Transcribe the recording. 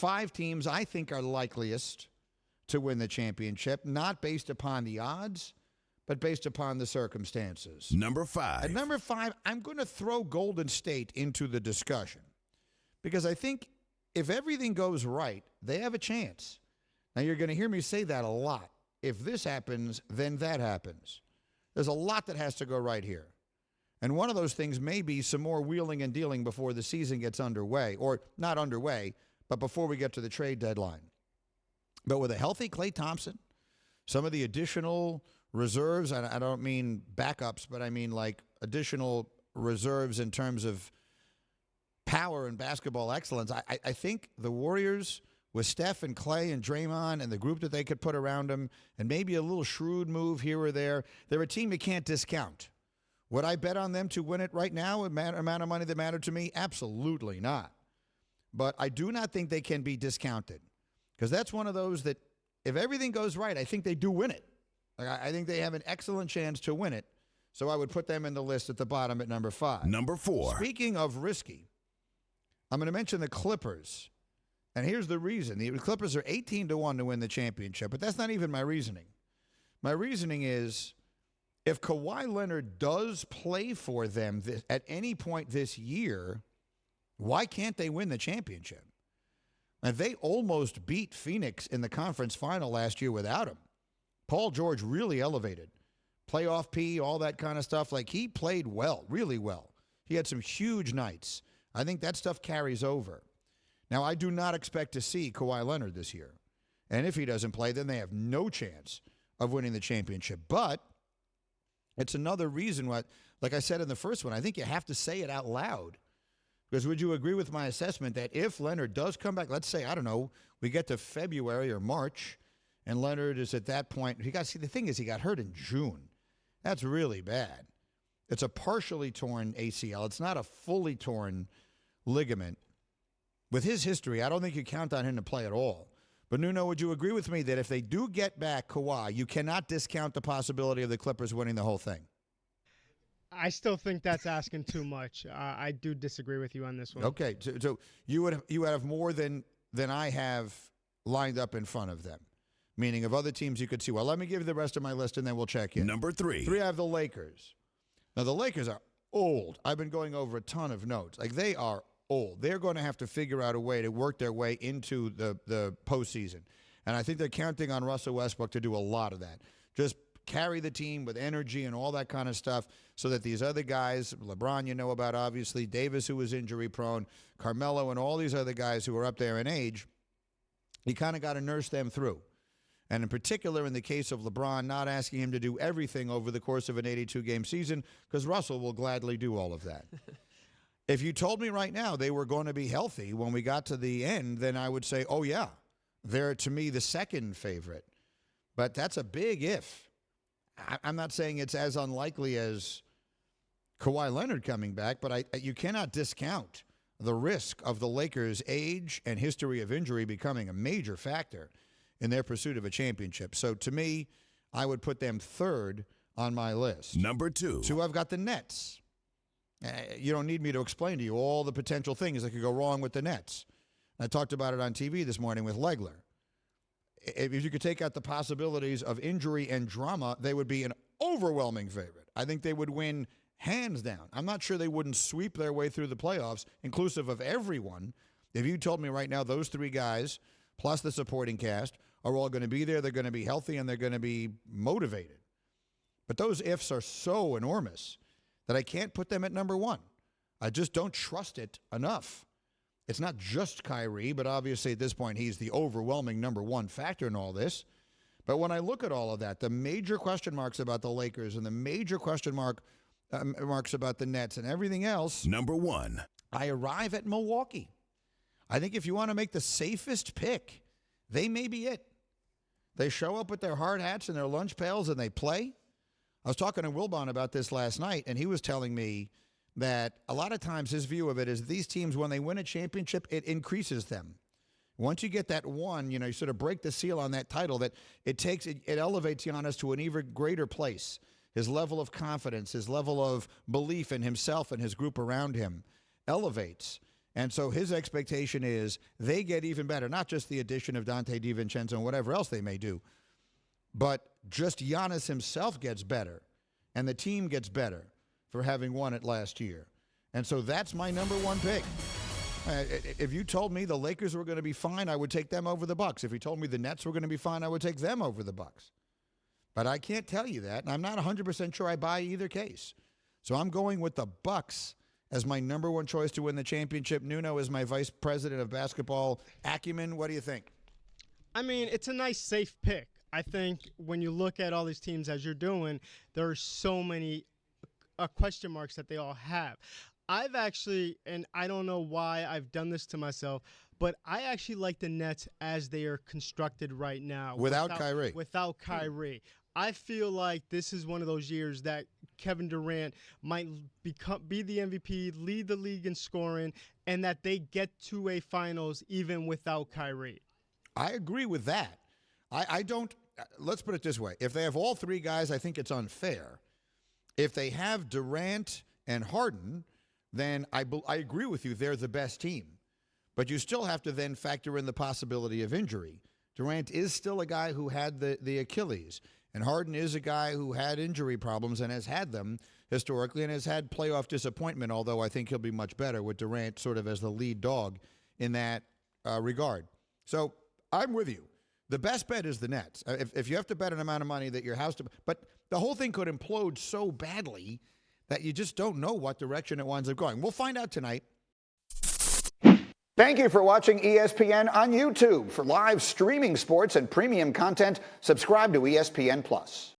5 teams I think are likeliest to win the championship, not based upon the odds, but based upon the circumstances. Number 5. At number 5, I'm going to throw Golden State into the discussion because I think if everything goes right, they have a chance. Now, you're going to hear me say that a lot. If this happens, then that happens. There's a lot that has to go right here. And one of those things may be some more wheeling and dealing before the season gets underway, or not underway, but before we get to the trade deadline. But with a healthy Klay Thompson, some of the additional reserves, I don't mean backups, but I mean like additional reserves in terms of power and basketball excellence. I think the Warriors with Steph and Klay and Draymond and the group that they could put around them and maybe a little shrewd move here or there, they're a team you can't discount. Would I bet on them to win it right now, amount of money that mattered to me? Absolutely not. But I do not think they can be discounted because that's one of those that if everything goes right, I think they do win it. I think they have an excellent chance to win it. So I would put them in the list at the bottom at number 5. Number 4. Speaking of risky, I'm going to mention the Clippers. And here's the reason. The Clippers are 18-1 to win the championship, but that's not even my reasoning. My reasoning is if Kawhi Leonard does play for them at any point this year, why can't they win the championship? And they almost beat Phoenix in the conference final last year without him. Paul George really elevated. Playoff P, all that kind of stuff. Like, he played well, really well. He had some huge nights. I think that stuff carries over. Now, I do not expect to see Kawhi Leonard this year. And if he doesn't play, then they have no chance of winning the championship. But it's another reason why, like I said in the first one, I think you have to say it out loud. Because would you agree with my assessment that if Leonard does come back, let's say, I don't know, we get to February or March, and Leonard is at that point, the thing is he got hurt in June. That's really bad. It's a partially torn ACL. It's not a fully torn ligament. With his history, I don't think you count on him to play at all. But, Nuno, would you agree with me that if they do get back Kawhi, you cannot discount the possibility of the Clippers winning the whole thing? I still think that's asking too much. I do disagree with you on this one. Okay, so you would have more than I have lined up in front of them, meaning of other teams you could see. Well, let me give you the rest of my list, and then we'll check in. Number 3. 3, I have the Lakers. Now, the Lakers are old. I've been going over a ton of notes. Like, they are old. They're going to have to figure out a way to work their way into the postseason. And I think they're counting on Russell Westbrook to do a lot of that. Just carry the team with energy and all that kind of stuff so that these other guys, LeBron you know about obviously, Davis who was injury prone, Carmelo and all these other guys who are up there in age, you kind of got to nurse them through. And in particular, in the case of LeBron, not asking him to do everything over the course of an 82-game season, because Russell will gladly do all of that. If you told me right now they were going to be healthy when we got to the end, then I would say, oh, yeah, they're, to me, the second favorite. But that's a big if. I'm not saying it's as unlikely as Kawhi Leonard coming back, but you cannot discount the risk of the Lakers' age and history of injury becoming a major factor in their pursuit of a championship. So to me, I would put them third on my list. Number 2. 2, I've got the Nets. You don't need me to explain to you all the potential things that could go wrong with the Nets. I talked about it on TV this morning with Legler. If you could take out the possibilities of injury and drama, they would be an overwhelming favorite. I think they would win hands down. I'm not sure they wouldn't sweep their way through the playoffs, inclusive of everyone. If you told me right now those 3 guys, plus the supporting cast, are all going to be there, they're going to be healthy, and they're going to be motivated. But those ifs are so enormous that I can't put them at number 1. I just don't trust it enough. It's not just Kyrie, but obviously at this point he's the overwhelming number 1 factor in all this. But when I look at all of that, the major question marks about the Lakers and the major question marks about the Nets and everything else, Number 1. I arrive at Milwaukee. I think if you want to make the safest pick, they may be it. They show up with their hard hats and their lunch pails and they play. I was talking to Wilbon about this last night, and he was telling me that a lot of times his view of it is these teams, when they win a championship, it increases them. Once you get that one, you sort of break the seal on that title, that it elevates Giannis to an even greater place. His level of confidence, his level of belief in himself and his group around him elevates. And so his expectation is they get even better, not just the addition of Dante DiVincenzo and whatever else they may do, but just Giannis himself gets better, and the team gets better for having won it last year. And so that's my number one pick. If you told me the Lakers were going to be fine, I would take them over the Bucks. If you told me the Nets were going to be fine, I would take them over the Bucks. But I can't tell you that, and I'm not 100% sure I buy either case. So I'm going with the Bucks as my number one choice to win the championship. Nuno is my vice president of basketball acumen. What do you think? I mean, it's a nice, safe pick. I think when you look at all these teams as you're doing, there are so many question marks that they all have. I've actually, and I don't know why I've done this to myself, but I actually like the Nets as they are constructed right now. Without Kyrie. Without Kyrie. I feel like this is one of those years that Kevin Durant might be the MVP, lead the league in scoring, and that they get to a finals even without Kyrie. I agree with that. I don't, let's put it this way. If they have all three guys, I think it's unfair. If they have Durant and Harden, then I agree with you, they're the best team. But you still have to then factor in the possibility of injury. Durant is still a guy who had the Achilles, and Harden is a guy who had injury problems and has had them historically and has had playoff disappointment, although I think he'll be much better with Durant sort of as the lead dog in that regard. So I'm with you. The best bet is the Nets. If you have to bet an amount of money that your house, but the whole thing could implode so badly that you just don't know what direction it winds up going. We'll find out tonight. Thank you for watching ESPN on YouTube. For live streaming sports and premium content, subscribe to ESPN+.